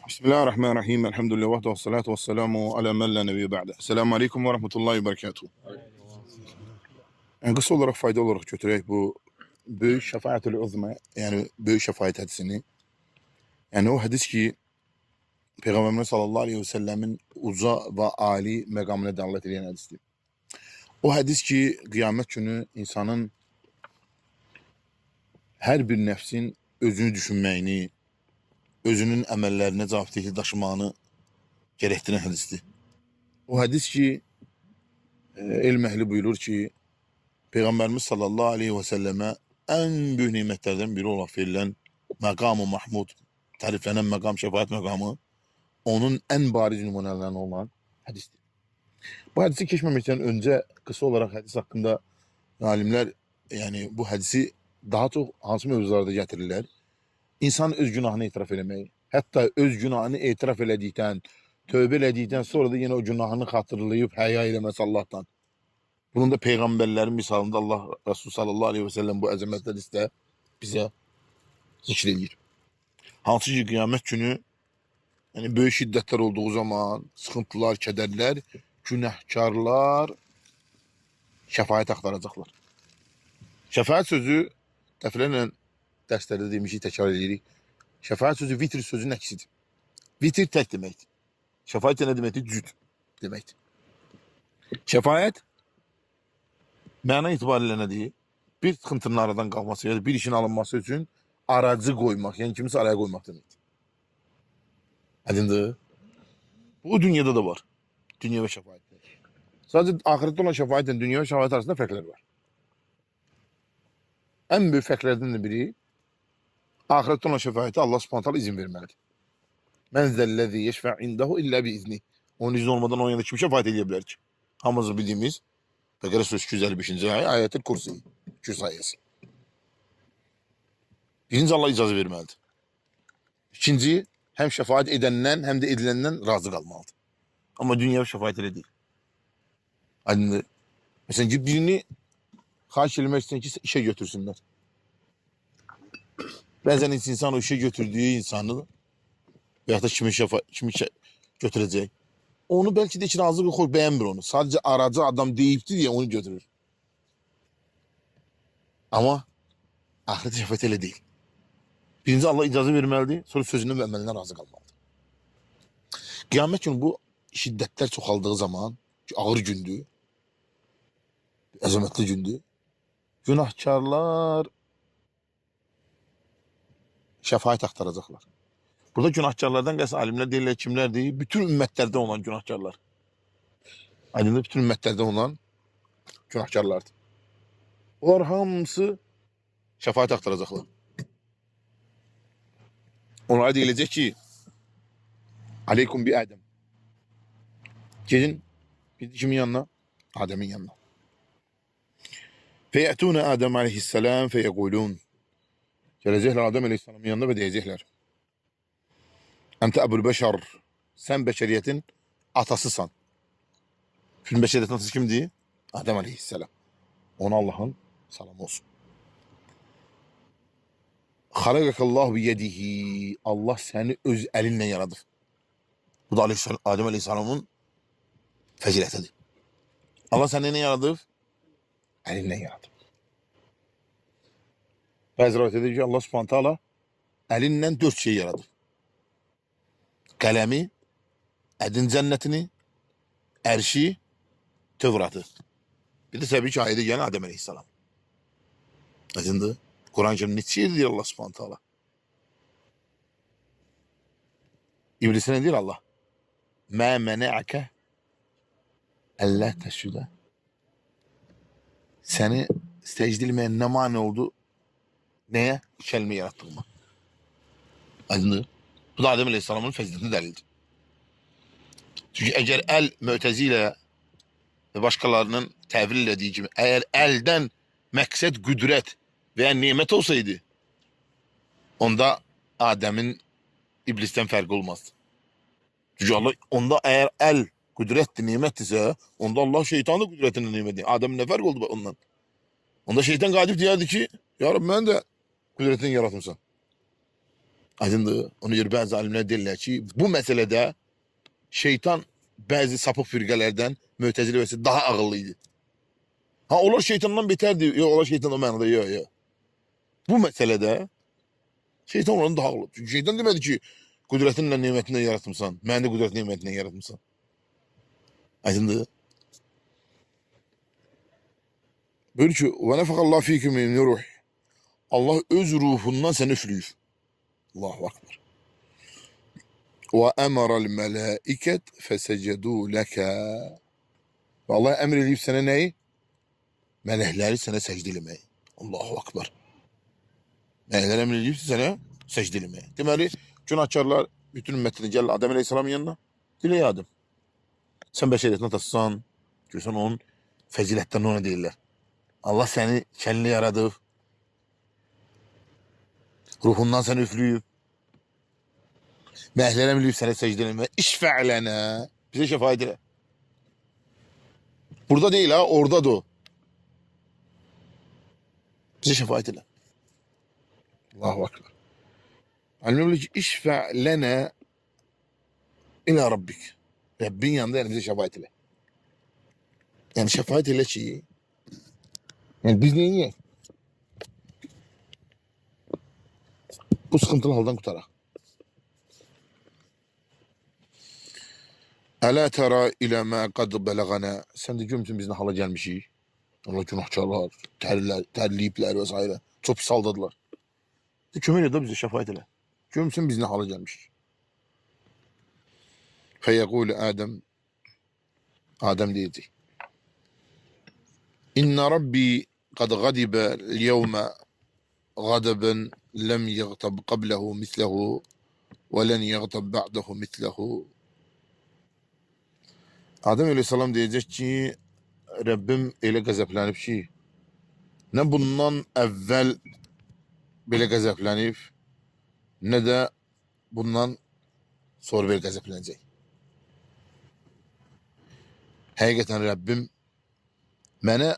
Bismillahirrahmanirrahim. Elhamdülillah ve salatu ve selamu ala men la nebiyye ba'de. Selamun aleyküm ve rahmetullahi ve berekatuhu. Yani kısa olarak fayda olarak götürerek bu büyük şefaatül uzma, yani büyük şefaat hadisini, yani o hadis ki Peygamberimiz sallallahu aleyhi ve sellemin uza ve ali megamına davet eden hadistir. O hadis ki kıyamet günü insanın her bir nefsin özünü düşünməyini, özünün əməllərinə cavabdehlik daşımağını gerektiren hadistir. O hadis ki ilm ehli buyurur ki Peygamberimiz sallallahu aleyhi ve selleme en büyük nimetlerden biri olarak verilen makam-ı mahmud, tariflenen makam, şefaat makamı onun en bariz numunelerinden olan hadistir. Bu hadisi geçmemekten önce kısa olarak hadis hakkında alimler yani bu hadisi daha çok hansı mevzularda getirirler. İnsan öz günahını itiraf eləmək, hatta öz günahını itiraf elədikdən, tövbe elədikdən sonra da yine o günahını hatırlayıp həya eləməsi Allah'tan. Bunun da peygamberlerin misalında Allah Resulü sallallahu aleyhi ve sellem bu əzəmətli hadisdə bize zikr edir. Hansı ki kıyamet günü yani böyük şiddetler olduğu zaman, sıkıntılar, kederler, günahkarlar şefaat aktaracaklar. Şefaat sözü dəfələrlə derslerde demişik, tekrar edirik. Şefaat sözü vitr sözünün əksidir. Vitr tek demektir. Şefaat ne demektir? Cüt demektir. Şefaat məna itibariyle ne deyir? Bir sıkıntının aradan kalması ya da bir işin alınması için aracı koymak, yani kimisi araya koymak demektir. Aydındır. Bu dünyada da var. Dünya ve şefaat. Sadece ahirette olan şefaatle dünya ve şefaat arasında farklar var. En büyük farklardan da biri ahirette olan şefaate Allah subhanahu teala izin vermelidir. Men zellezî yeşfe' indehu illa bi izni. Onun izni olmadan onun yanında kim şefaat edebilir ki? Hamımız bildiğimiz Bekara Suresi 255. Ayet-el Kursi. Kürs ayeti. Birinci Allah icazı vermelidir. İkinci hem şefaat edenden hem de edilenden razı kalmalıdır. Ama dünya şefaat öyle değil. Hani mesela birini haş etmek isteyen ki işe götürsünler. Bazen insan o işe götürdüğü insanı veyahut da kimi götürecek. Onu belki de hiç razı koy beğenmir onu. Sadece aracı adam deyipti diye onu götürür. Ama ahiret şefaat öyle değil. Birinci Allah icazı vermelidir. Sonra sözünden ve emelinden razı kalmalıdır. Kıyamet günü bu şiddetler çoğaldığı zaman ağır gündü. Azametli gündü. Günahkarlar şefaat aktaracaklar. Burada günahkarlardan qəsd alimler deyirlər kimler değil? Bütün ümmetlerden olan günahkarlar. Alimler bütün ümmetlerden olan günahkarlardır. Onlar hamısı şefaat aktaracaklar. Onlara deyilecek ki aleykum bi Adem. Gelin kimin yanına? Adem'in yanına. Feyetûne Adem aleyhisselam feyekulûn. Gelecekler Adem aleyhisselamın yanına ve diyecekler. Ente ebul beşer. Sen beşeriyetin atasısan. Şimdi beşeriyetin atası kimdi? Adem aleyhisselam. Ona Allah'ın selamı olsun. Halakakallahu biyedihi. Allah seni öz elinle yaradı. Bu da Adem aleyhisselamın feziletidir. Allah seni ne yaradı? Elinle yaradı. Bazı rivayet ediyor ki Allah subhanahu teala elinden 4 şey yaradı. Kalemi, Edin cennetini, erşi, Tevrat'ı. Bir de tabii ki ayeti gelen Adem aleyhisselam. Aydındı. Kur'an-ı Kerim neçeydi diyor Allah subhanahu teala. İblis'e ne diyor Allah? Ma mene'ake Allah teşhüde. Seni secdilmeyen ne mani oldu? Neye? Kelime yarattığıma. Aydındı. Bu da Adem aleyhisselamın feziletine delildir. Çünkü eğer el mütezile ve başkalarının tevil ettiği gibi eğer elden maksat güdret veya nimet olsaydı onda Adem'in iblisten farkı olmazdı. Çünkü Allah onda eğer el güdretti nimet ise onda Allah şeytanın güdretinin nimeti. Adem'in ne fark oldu ondan? Onda şeytan galip diyerdi ki ya Rabbi ben de güdretini yaratmışsam. Aydındır. Ona göre bazı alimler derler ki bu meselede şeytan bazı sapık firqələrdən Mü'təzilə və daha ağıllıydı. Ha onlar şeytandan beterdi. Yok onlar şeytandan mənada yok yok. Bu meselede şeytan ondan daha ağıllı. Çünkü şeytan demedi ki kudretinle nimetinle yaratımsan. Mən də kudret nimetinle yaratımsan. Aydındır. Böyle ki ve nefakallahu fîküm min ruh. Allah öz ruhundan seni üflüyor. Allahu Akbar. Ve emara'l melaiket fesecedû leke. Ve Allah emredip sana neyi? Melekleri sana secde eləməyi. Allahu Akbar. Melekler emredip sana secde eləməyi. Deməli, günahkarlar bütün ümmetini gəl Adem Aleyhisselamın yanına. Dilə Adem. Sen beşeriyetin atasısan. Görsən onun fəzilətdən ona deyirlər. Allah seni kendini yaradı. Ruhundan seni üflüyüb. Melekler emredip sana secde eləməyi. İşfe'lene. Bize şefaat elə. Burada değil ha, orada da o. Bize şefaat elə. Allahu Akbar. Alimler diyor ki işfe lene ila rabbik. Rabbin yanında yani bize şefaat elə. Yani şefaat elə ki yani biz neyi? Bu sıkıntılı haldan kurtarak. Ela tera ila ma qad belagana. Sen de görmüşsün biz ne hala gelmişiz. Allah günahkarlar, terliyipler vesaire. Çok pis aldadılar. Kömür da bize şefaat elə. Görmüşsün biz ne hala gelmişiz. Feyekul Adem diyecek. İnne Rabbi kad gadibe l-yevme gadaben lem yagtab qablehu mislehu ve len yagtab ba'dehu mislehu. Adem Aleyhisselam diyecek ki Rabbim elə qəzəblənib ki ne bundan evvel belə qəzəblənib ne de bundan sonra belə qəzəblənəcək. Həqiqətən Rabbim mənə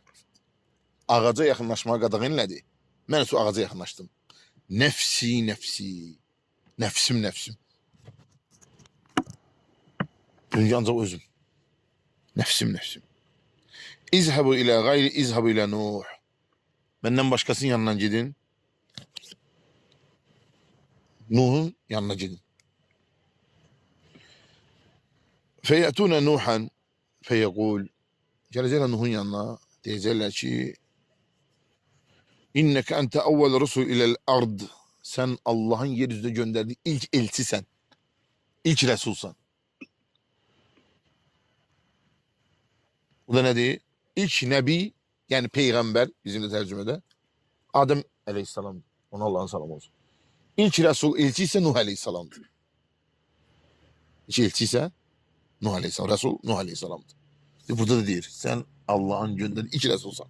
ağaca yaxınlaşmağa qadağan elədi. Mən su ağaca yaxınlaşdım. Nefsi. Nefsim. Çünkü ancaq özüm. Nefsim. İzhabu ila gayri izhabu ila Nuh. Benden başkasının yanına gidin. Nuh'un yanına gidin. Feyetune Nuhan feyekul. Gelecekler Nuh'un yanına. Diyecekler ki İnneke ente evvel rusul ilel ard. Sen Allah'ın yeryüzüne gönderdiği ilk elçisen. İlk Resulsan. Bu da ne diyor? İlk nebi yani peygamber bizim de tercümede Adem Aleyhisselam. Ona Allah'ın selamı olsun. İlk Resul elçi ise Nuh Aleyhisselam'dır. İlk elçi ise Nuh Aleyhisselam. Resul Nuh Aleyhisselam'dır. Burada da diyor. Sen Allah'ın gönderdiği ilk Resulsan.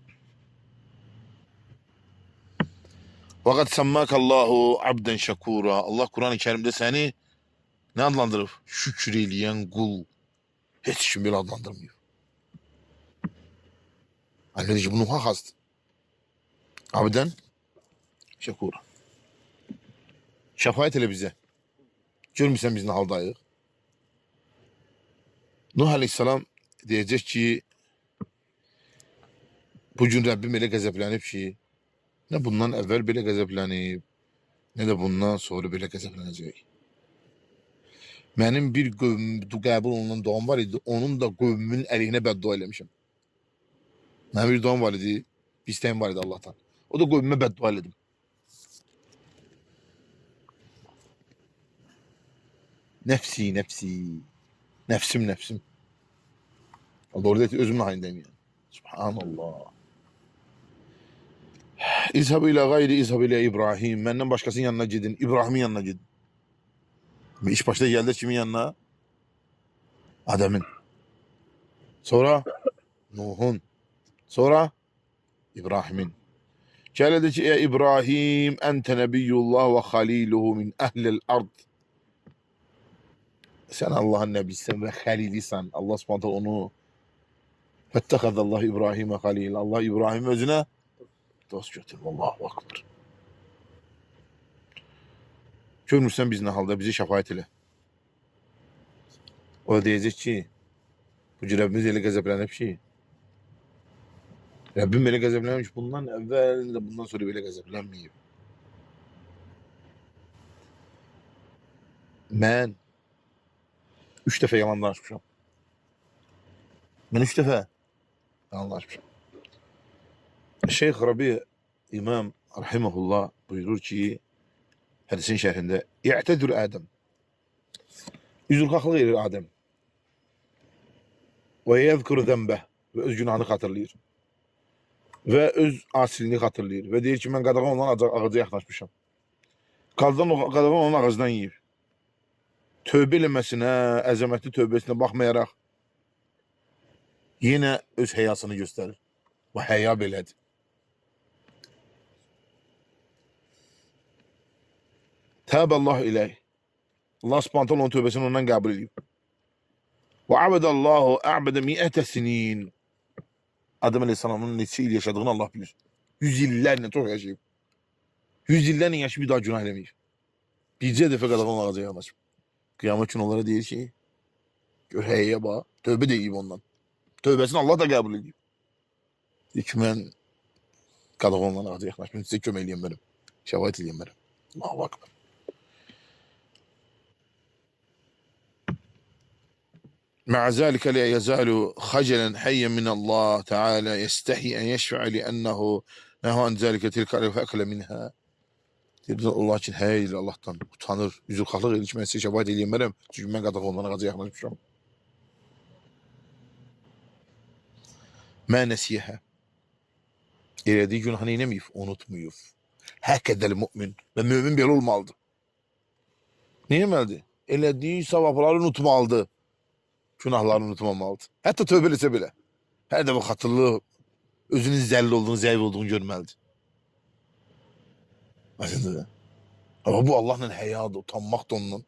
Fakat semmakallahu abden şakura. Allah Kur'an-ı Kerim'de seni ne adlandırır? Şükreleyen kul. Hiç kim böyle adlandırmıyor. Anneci bunu hastı. Abden şakura. Şefaat ele bize. Görmüşsen biz ne haldayız. Nuh Aleyhisselam diyecek ki bugün Rabbim elə qəzəblənib ki ne bundan evvel belə qəzəblənib ne de bundan sonra belə qəzəblənəcək. Mənim bir qəbul olunan doğum var idi. Onun da qövmümün əleyhinə bəddua eləmişim. Mənim bir doğum var idi. Bir istəyim var idi Allah'tan. O da qövmümə bəddua elədim. Nefsi. Nefsim. Doğru değil, özümün halindeyim yani. Subhanallah. İzhabu ila gayri izhabu ila İbrahim. Benden başkasının yanına gidin. İbrahim'in yanına gidin. Ve iş başta geldi kimin yanına? Adem'in. Sonra Nuh'un. Sonra İbrahim'in. Geldi ki ey İbrahim ente nebiyyullah ve haliluhu min ehlil ard. Sen Allah'ın nebisisin ve halilisan. Allah subhanahu onu fettehadallahu İbrahim'e halil. Allah İbrahim özüne dost götürür. Allahu akbar. Görmürsən biz nə halda, bizi şəfaət elə. O da deyəcək ki, bu Rəbbimiz elə qəzəblənib ki, Rəbbim belə qəzəblənmiş bundan əvvəl də bundan sonra belə qəzəblənməyib. Mən 3 dəfə yalan danışmışam. Mən 3 dəfə yalan danışmışam. Şeyx Rabi İmam Rahiməhullah buyurur ki, hədisin şərhində, İ'tədir Ədəm. Üzrxahlıq edir Adəm. Və yəzkuru zənbəh. Və öz günahını xatırlayır. Və öz asilini xatırlayır. Və deyir ki, mən qadağan olan ağaca yaxlaşmışam. Qadağan onun ağacdan yiyir. Tövbə eləməsinə, əzəmətli tövbəsinə baxmayaraq yenə öz həyasını göstərir. Və həya belədir. Təbəllah iləyh. Allah subhanət onun tövbəsini ondan qəbul edib. Və abədəllahu əbədə mi'ətə sinin. Adəm Aleyhisselamın neçə il yaşadığını Allah bilir. 100 illərlə çox yaşayıb. 100 illərlə yaşayıb bir daha günah eləməyib. Bircə dəfə qadağan ağaca yaxlaşıb. Qiyamət üçün onlara deyir ki, gör həyəyə bax, tövbə deyib ondan. Tövbəsini Allah da qəbul edib. Deyir ki, mən qadağan olan ağaca yaxlaşmışım, sizə kömək eləyəm mənim. Şəvayət eləyəm mənim. Allahu akbar. مع ذلك لا يزال خجلا حيا من الله تعالى يستحي أن يشفع لأنه نهى عن ذلك تلك فأكل منها. Allah için hayır Allah'tan utanır. Üzülxahlıq edir ki, mən sizə şəfaət eləyəm mənəm. Çünki mən qadağan olan ağaca yaxlaşmışam. Mə nəsiyəhə. Elədiyi günahını eləməyib, unutmuyub. Həqqədəl mümin. Və mümin belə olmalıdır. Nə eləməlidir? Elədiyi savabları unutmalıdır. Günahlarını unutmamalıdır. Hətta tövbə eləsə belə. Hər dəfə xatırlı, özünün zəlil olduğunu, zəif olduğunu görməlidir. Aslında. Ama bu Allah'ın həyadır, utanmaq da ondan.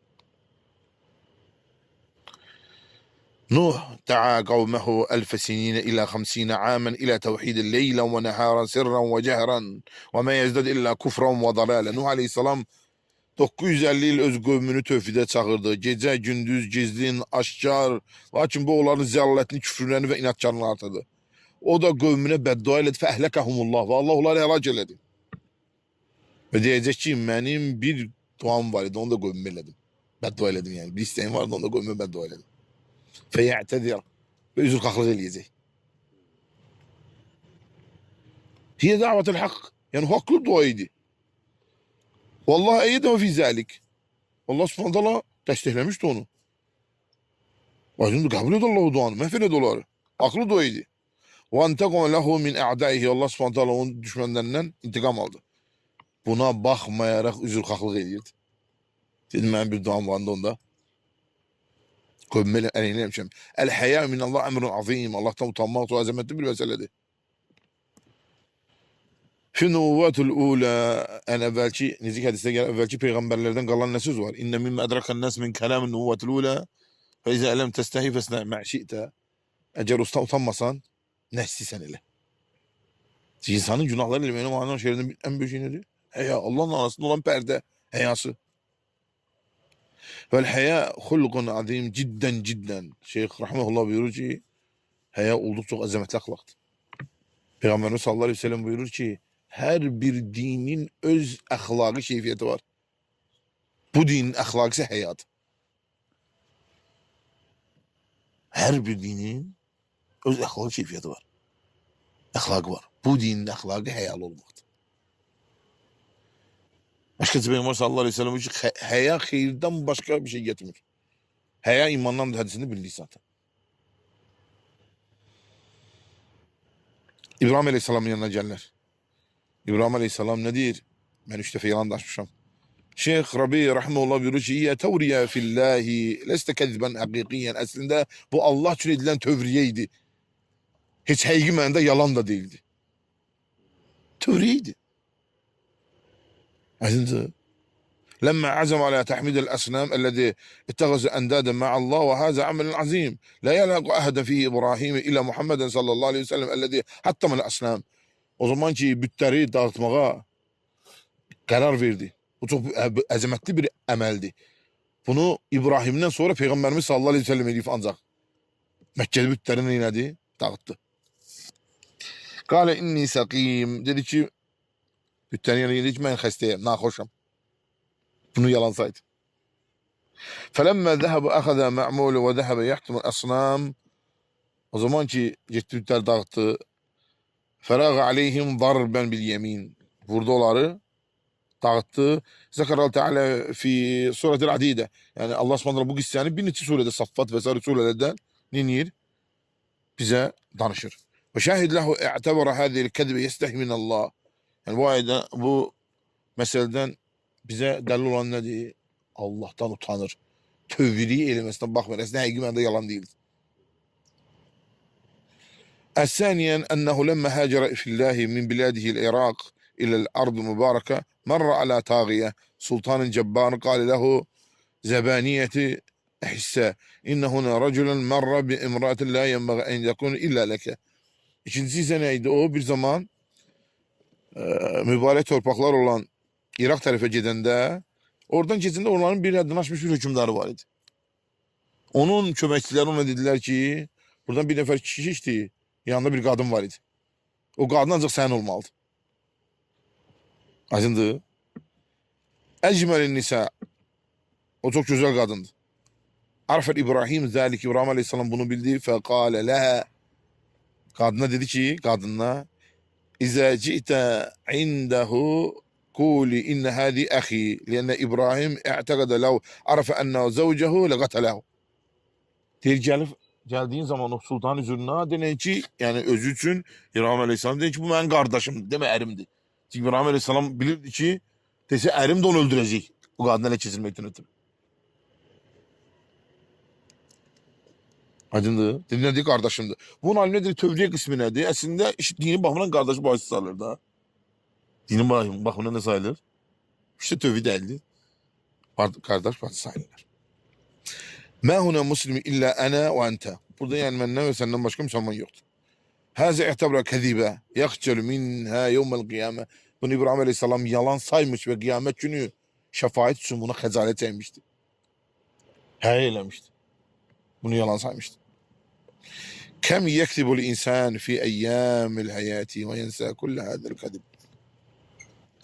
Nuh da'a qavməhu elfe sinine ila 50 amen ila tevhidil leyla ve neharan sirran ve cehran ve ma yezdad illa kufran ve dalalen. Nuh aleyhissalam 950 il öz qövmünü tövhidə çağırdı. Gecə, gündüz, gizlin, aşkar. Lakin bu onların zəlalətini, küfrlərini və inatkarlığını artırdı. O da qövmünə bəddua elədi. Fəhləkəhumullah. Və Allah onları həlak elədi. Və deyəcək ki, mənim bir duam var idi. Onu da qövmümə elədim. Bəddua elədim yəni. Bir istəyim vardı, onu da qövmümə bəddua elədim. Fəyə'tədir. Və üzrxahlıq eləyəcək. Hiyə dəvətəl haqq. Yəni haqlı dua idi. Vallahi eyyədə fi zəlik. Allah subhanət hala dəstəkləmişdi onu. Aydın qəbul edir Allah o duanı. Məhfəl edir onları. Aklı dua idi. Və antəqon ləhu min ə'dəihi. Allah subhanət hala onun düşmənlərindən intiqam aldı. Buna baxmayaraq üzrxahlıq edirdi. Dedim, mənim bir duam vardı onda. Qövmə əleyhinə eləmişəm. Əl-həyə minəllah əmrun azim. Allahdan utanmaq çox əzəmətli bir məsələdir. Fi nüvvətul ulə, ən əvvəlki, necə hədisdə gəlir, əvvəlki peyğəmbərlərdən qalan nə söz var? İnnə mimə ədrəkən nəs min kələmin nüvvətul ulə və izə ələm təstəhi fəsnə məşi'tə. Əgər utanmasan, nə istəyirsən elə. İnsanın günahları eləməyinin mananın şehrinin ən böyük şey nedir? Həya, Allahın arasında olan pərdə, həyası. Vəl-həya xulqun azim ciddən. Şeyx Rahmanullah buyurur ki, həya olduqca çox əzəmətli əxlaqdır. Peyğəmbərimiz sallallahu aleyhi ve sellem buyurur ki, hər bir dinin öz əxlaqi keyfiyyəti var. Bu dinin əxlaqı isə həyadır. Hər bir dinin öz əxlaqi keyfiyyəti var. Əxlaqı var. Bu dinin əxlaqı həyalı olmaqdır. Başqası Peyğəmbər sallallahu aleyhi ve sellem ki, həya xeyirdən başqa bir şey getirmir. Həya imandan hədisini bildik zaten. İbrahim aleyhisselamın yanına gəlirlər. İbrahim aleyhisselam ne deyir? Ben 3 dəfə yalan danışmışam. Şeyx Rabi rahmeullah buyurur ki, "Ya tevriye fillahi, leste kezben hakikiyen." Əslində bu Allah üçün edilən tövriyə idi. Heç həqiqi mənada yalan da değildi. Tövriyə idi. Aslında لما عزم على تحميد الأصنام الذي اتخذ أندادا مع الله وهذا عمل عظيم لا يلحق أحد فيه إبراهيم إلى محمد صلى الله عليه وسلم الذي حطم الأصنام. O zaman ki bütləri dağıtmağa qərar verdi. Bu çok əzəmətli bir əməldir. Bunu İbrahim'den sonra Peygamberimiz sallallahu aleyhi ve sellem edip ancak Mekkeli bütlerini neyledi? Dağıttı. Kale inni sakim. Dedi ki bütlerin yanına dedi ki ben hastayım, nahoşum. Bunu yalan saydı. Felemme zehebe ahada ma'mulu ve zehebe yahtumul asnam. O zaman ki gitti bütler dağıttı. Feraga aleyhim darben bil yemin. Vurdu onları, dağıttı. Zekeral Teala fi suretil adide. Yani Allah subhanahu bu kıssanı bir neçə surede, Saffat vesaire surelerden ninir bize danışır. Ve şahid lehu i'tebara hadhihi el-kezbe yestehi min Allah. Yani bu ayda bu meseleden bize delil olan nedir? Allah'tan utanır. Tövhidi elemesinden bakmayın. Aslında həqiqətən yalan değil. الثانيا أنه لما هاجر في الله من بلاده العراق إلى الأرض المباركة مر على طاغية سلطان جبار قال له زبانية حساء إن هنا رجلا مر بامرأة لا ينبغي أن يكون إلا لك. İkinci seneydi o bir zaman mübarek torpaklar olan Irak tarafa gedəndə oradan keçəndə onların bir həddən aşmış bir hükümdarı var idi. Onun köməkçiləri ona dedilər ki buradan bir nəfər kişi keçdi, yanında bir qadın var idi. O qadın ancaq sənin olmalıdır. Aydındır. Ecmelin nisa. O çok güzel kadındı. Arfel İbrahim zalik, İbrahim Aleyhisselam bunu bildi. Fekale leha. Kadına dedi ki, kadına İza ci'te indehu kuli inne hadi ahi. Lenne İbrahim i'tekade lev arfe ennehu zevcehu legatelehu. Geldiğin zaman o sultan huzuruna denen ki, yani özü için İbrahim Aleyhisselam dedi ki bu benim kardeşim, deme erimdi. Çünkü İbrahim Aleyhisselam bilirdi ki dese erim de onu öldürecek. Bu kadına ele kesilmekten ötürü. Aydındır. Dinlediği kardeşimdi. Bunun hali nedir? Tövriye kısmı nedir? Aslında dini bakımından kardeşi bahsi sayılır da. Dinin bakımından ne sayılır? İşte tövhid değildi. Kardeş bahsi sayılır. Ma huna muslimi illa ana ve ente. Burada yani benden ve senden başka Müslüman yoktu. Haza i'tebra kezibe yakhcelu minha yevmel kıyame. Bunu İbrahim Aleyhisselam yalan saymış ve kıyamet günü şefaat için buna hezalet etmişti. Eylemişti. Bunu yalan saymıştı. Kem yektibul insan fi eyyamil hayati ve yensa kulle hadel kadib.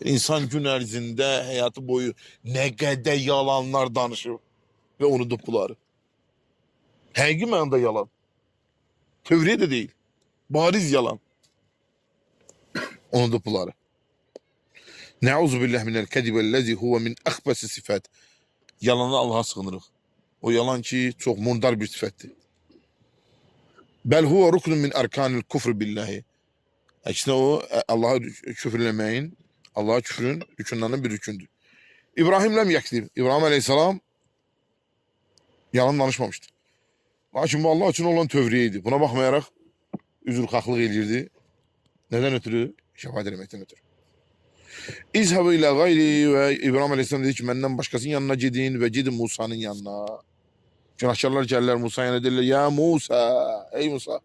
İnsan gün ərzində hayatı boyu ne kadar yalanlar danışır ve unutup bunları. Həqiqi mənada yalan. Tövriye de değil. Bariz yalan. Unutup bunları. Ne'uzu billah minel kedibellezi huve min akhbesi sifat. Yalanı Allah'a sığınırıq. O yalan ki çok murdar bir sifətdir. Bel huve ruknun min arkanil kufr billahi. İşte o Allah'a küfürlemeyin, Allah'a küfrün rükünlerinin bir rükündür. İbrahim lem yakzib. İbrahim Aleyhisselam yalan danışmamıştı. Lakin bu Allah için olan tövriyeydi. Buna bakmayarak üzülkaklık edirdi. Neden ötürü? Şefaat etmekten ötürü. İzhabu ila gayri ve İbrahim Aleyhisselam dedi ki benden başkasının yanına gidin ve gidin Musa'nın yanına. Günahkarlar gelirler Musa'ya ne derler? Ya Musa, ey Musa,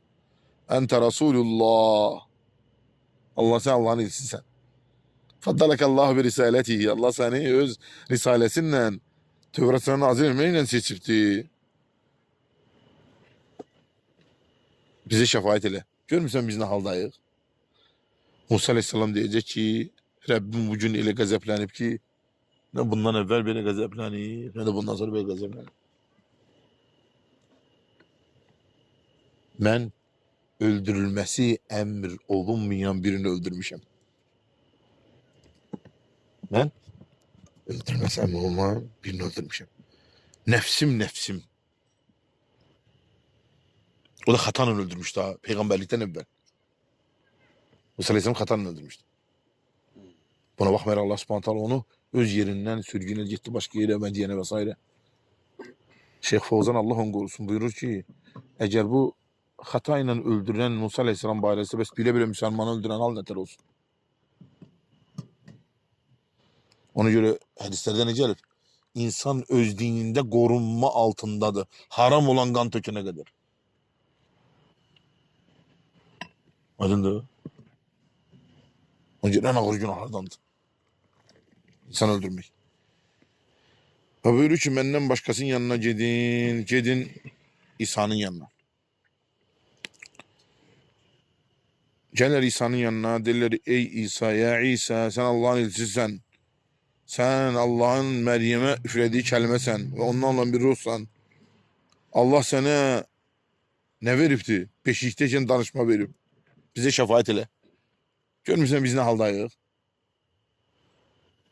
ente Resulullah. Allah sen Allah'ın elçisi sen. Faddalakallahu bi risaletihi. Allah seni öz risalesinle Tevrat'ın nazil etmeyle seçipti. Bize şefaat ile. Görmüyorsan biz ne haldayız? Musa Aleyhisselam diyecek ki Rabbim bugün ile gazaplanıp ki ne bundan evvel böyle gazaplanıp ne de bundan sonra böyle gazaplanıp. Ben öldürülmesi emir olunmayan birini öldürmüşüm. Ben öldürülmesi emir olmayan birini öldürmüşüm. Nefsim. O da hatanın öldürmüş daha peygamberlikten evvel. Musa Aleyhisselam hatanın öldürmüştü. Buna bakmayarak Allah subhanahu teala onu öz yerinden sürgüne gitti başka yere Medine'ye vesaire. Şeyh Fawzan Allah onu korusun buyurur ki eğer bu hatayla öldüren Musa Aleyhisselam baresi bes bile bile Müslümanı öldüren al neter olsun. Ona göre hadislerde ne gelir? İnsan öz dininde korunma altındadır. Haram olan kan tökene kadar. Aydındır. Onun göre en ağır günahlardandır. İnsan öldürmek. Ve buyuruyor ki benden başkasının yanına gidin. Gidin İsa'nın yanına. Gelir İsa'nın yanına derler ey İsa ya İsa sen Allah'ın elçisisən. Sen Allah'ın Meryem'e üflediği kelimesən ve onlarla bir ruhsan. Allah sana ne veripti? Beşikteyken danışma verip. Bize şefaat ele. Görmüşsən biz ne haldayıq?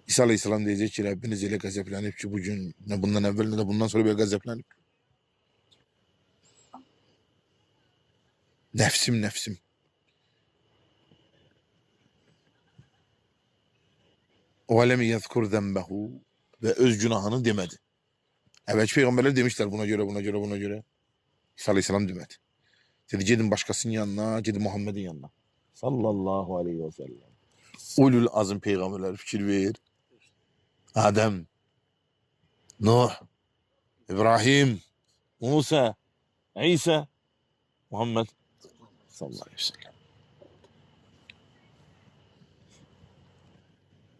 İsa Aleyhisselam diyecek ki Rabbiniz öyle gazeplenip ki bugün ne bundan evvel ne de bundan sonra böyle gazeplenip. Nefsim nefsim. O alemi yezkur zembehu ve öz günahını demedi. Evet peygamberler demişler buna göre buna göre buna göre. İsa Aleyhisselam demedi. Dedi gidin başkasının yanına, gidin Muhammed'in yanına. Sallallahu aleyhi ve sellem. Ulul azim peygamberler fikir ver. Adem, Nuh, İbrahim, Musa, İsa, Muhammed sallallahu aleyhi ve sellem.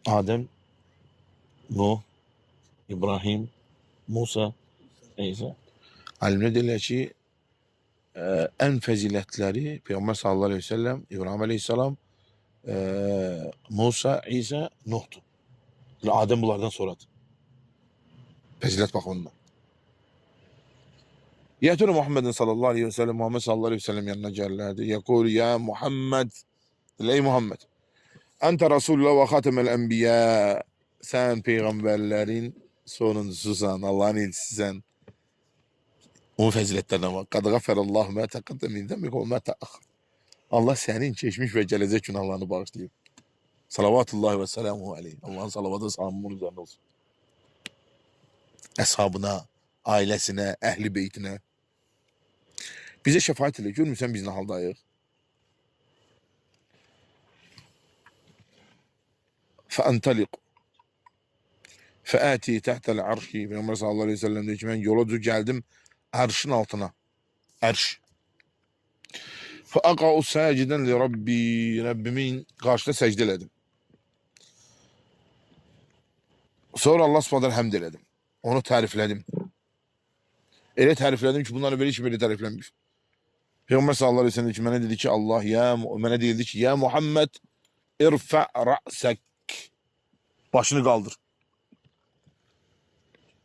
Adem, Nuh, İbrahim, Musa, İsa. Alimler derler ki en faziletleri Peygamber sallallahu aleyhi ve sellem, İbrahim aleyhisselam, Musa, İsa, Nuh'tu. Adem bunlardan sonradır. Fazilet bakımından. Yetûne Muhammedin sallallahu aleyhi ve sellem, Muhammed sallallahu aleyhi ve sellem yanına gelirlerdi. Yekûl ya Muhammed, ey Muhammed, ente Resulullah ve hatemel enbiya. Sen peygamberlerin sonuncususan, Allah'ın elçisisin. Onun faziletlerine bak. Kad gaferallahu ma taqaddem min dembik ve ma ta'akhkhar. Allah senin geçmiş ve gelecek günahlarını bağışlayıp. Salavatullahi ve selamuhu aleyhi. Allah'ın salavatı selamı üzerine olsun. Eshabına, ailesine, ehli beytine. Bize şefaat ile. Görmüşsən biz ne haldayıq? فَاَنْتَلِقُ فَاَتِي تَحْتَ الْعَرْشِ Peygamber sallallahu aleyhi ve sellem diyor ki ben yola geldim arşın altına. Arş. فَاَقَعُ سَاجِدًا لِرَبِّي Rabbimin karşısında secde elədim. Sonra Allah subhanahu hamd elədim. Onu tarifledim. Öyle tarifledim ki bunları böyle hiç böyle tariflenmiş. Peygamber sallallahu aleyhi ve sellem bana dedi ki Allah ya bana değildi ki ya Muhammed irfa ra'sek başını kaldır.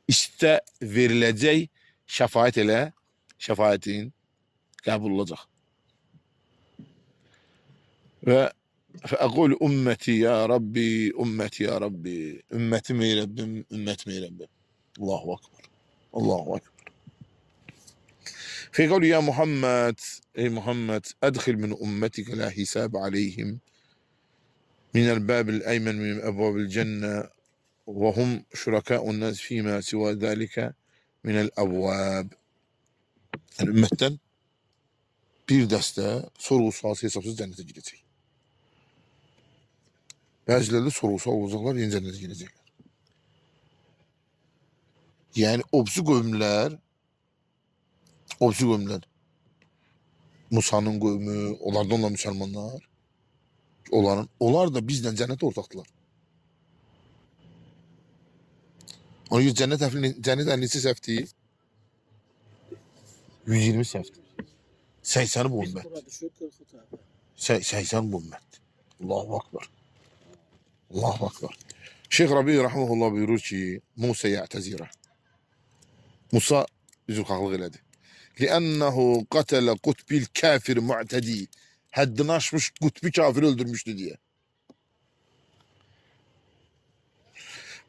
İşte verilecek şefaat ile şefaatin kabul olacak. Ve fe'ekul ümmeti ya Rabbi ümmeti ya Rabbi ümmetim ey Rabbim ümmetim ey Rabbim. Allahu Ekber. Allahu Ekber. فقالوا يا محمد أي محمد أدخل من أمتك لا حساب عليهم من الباب الأيمن من أبواب الجنة وهم شركاء الناس فيما سوى ذلك من الأبواب. Yani ümmetten bir deste sorgu sualsız hesapsız cennete girecek. Bazıları da sorgu olacaklar yeni cennete girecekler. Yani obsu gömler Musa'nın kavmi, onlardan olan Müslümanlar, onlar da bizden cennete ortaktılar. Onun için cennet ehlisi sefti 120 sefti. 80'i bu ümmet. 80 bu ümmet. Allahu Ekber. Allahu Ekber. Şeyh Rabi rahmetullah buyurur ki Musa ya'tezire. Musa üzülkaklık elədi. لِأَنَّهُ قَتَلَ قُتْبِ الْكَافِرِ مُعْتَد۪ي Haddini aşmış kutbi kafir öldürmüştü diye.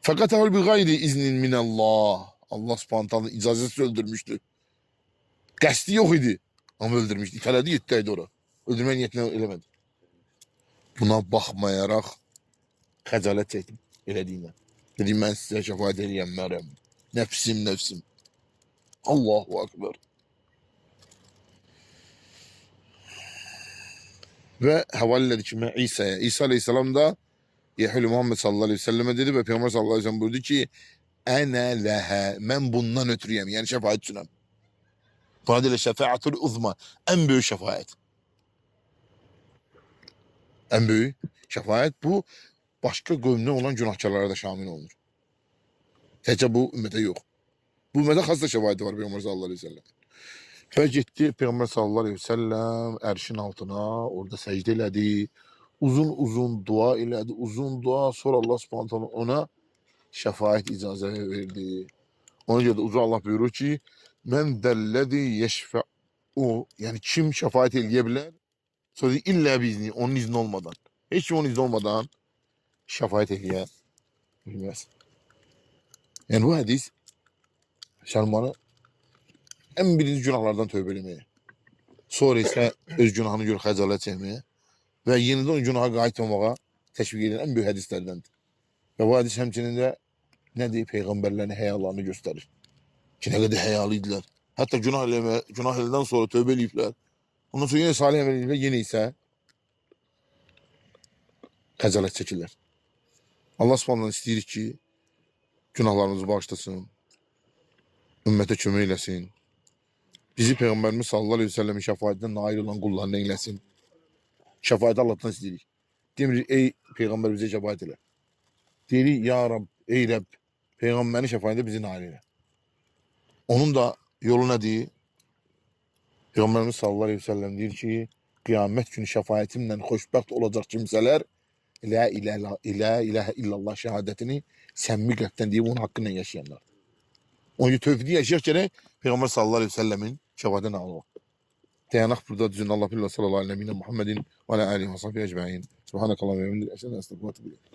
Fakat evvel bir gayri iznin minallah. Allah subhanahu ta'ala icazetsiz öldürmüştü. Qəsdi yok idi. Ama öldürmüştü. İtələdi yettəydi ora. Öldürmə niyetini eləmədi. Buna baxmayaraq xəcalət çəkdim elədiyinə. Dedim mən sizə şəfaət eləyənmərəm. Nəfsim nəfsim. Allahu Ekber. Ve havale ki İsa'ya. İsa Aleyhisselam da Yehül Muhammed sallallahu aleyhi ve selleme dedi ve Peygamber sallallahu aleyhi ve sellem buyurdu ki ene lehe ben bundan ötürüyem yani şefaat sunem. Buna dile şefaatul uzma en büyük şefaat. En büyük şefaat bu başka gönlü olan günahkarlara da şamil olur. Təkcə bu ümmətə yox. Bu ümmətə xas da şəfaəti var Peyğəmbər sallallahu əleyhi və səlləm. Və getdi Peyğəmbər sallallahu əleyhi və səlləm ərşin altına, orada səcdə elədi. Uzun dua elədi, uzun dua. Sonra Allah Subhanahu taala ona şəfaət icazə verdi. Ona görə də uca Allah buyurur ki, mən dəlləzi yeşfə'u, yəni kim şəfaət eləyə bilər? Sonra deyir, illə bizni, onun izni olmadan. Heç kim onun izni olmadan şəfaət eləyə bilməz. Yəni bu hədis Səlmanı ən birinci günahlardan tövbə eləməyə, sonra isə öz günahını görə xəcalət çəkməyə və yenidən o günaha qayıtmamağa təşviq edən ən böyük hədislərdəndir. Və bu hədis həmçinin də nədir? Peyğəmbərlərin həyalarını göstərir. Ki, nə qədər həyalı idilər. Hətta günah elədən sonra tövbə eləyiblər. Ondan sonra yenə salih əməl eləyiblər, yenə isə xəcalət çəkirlər. Allah Subhanahu istəyir ki, günahlarımızı bağışlasın, ümmətə kömək eləsin, bizi Peyğəmbərimiz sallallahu əleyhi və səlləmin şəfaətindən nail olan qullarına eləsin. Şəfaəti Allahdan istəyirik. Demirik, ey Peyğəmbər bizə şəfaət elə. Deyirik, ya Rab, ey Rəbb, Peyğəmbərin şəfaətində bizi nail elə. Onun da yolu nədir? Peyğəmbərimiz sallallahu əleyhi və səlləm deyir ki, qiyamət günü şəfaətimlə xoşbəxt olacaq kimsələr la ilahə illallah şəhadətini səmimi qəlbdən deyib onun haqqıyla yaşayanlar. Onun üçün tövhidi yaşayaq gərək Peyğəmbər sallallahu əleyhi və səlləmin şəfaətinə nail olaq. Dayanaq burada düzün Allah billah sallallahu əleyhi və səlləm Muhammedin və alə alihi və sahbihi ecmaîn. Subhanakallahumma və bihamdik, əşhədu en la ilahe illə ente, estağfiruke ve etûbü ileyk.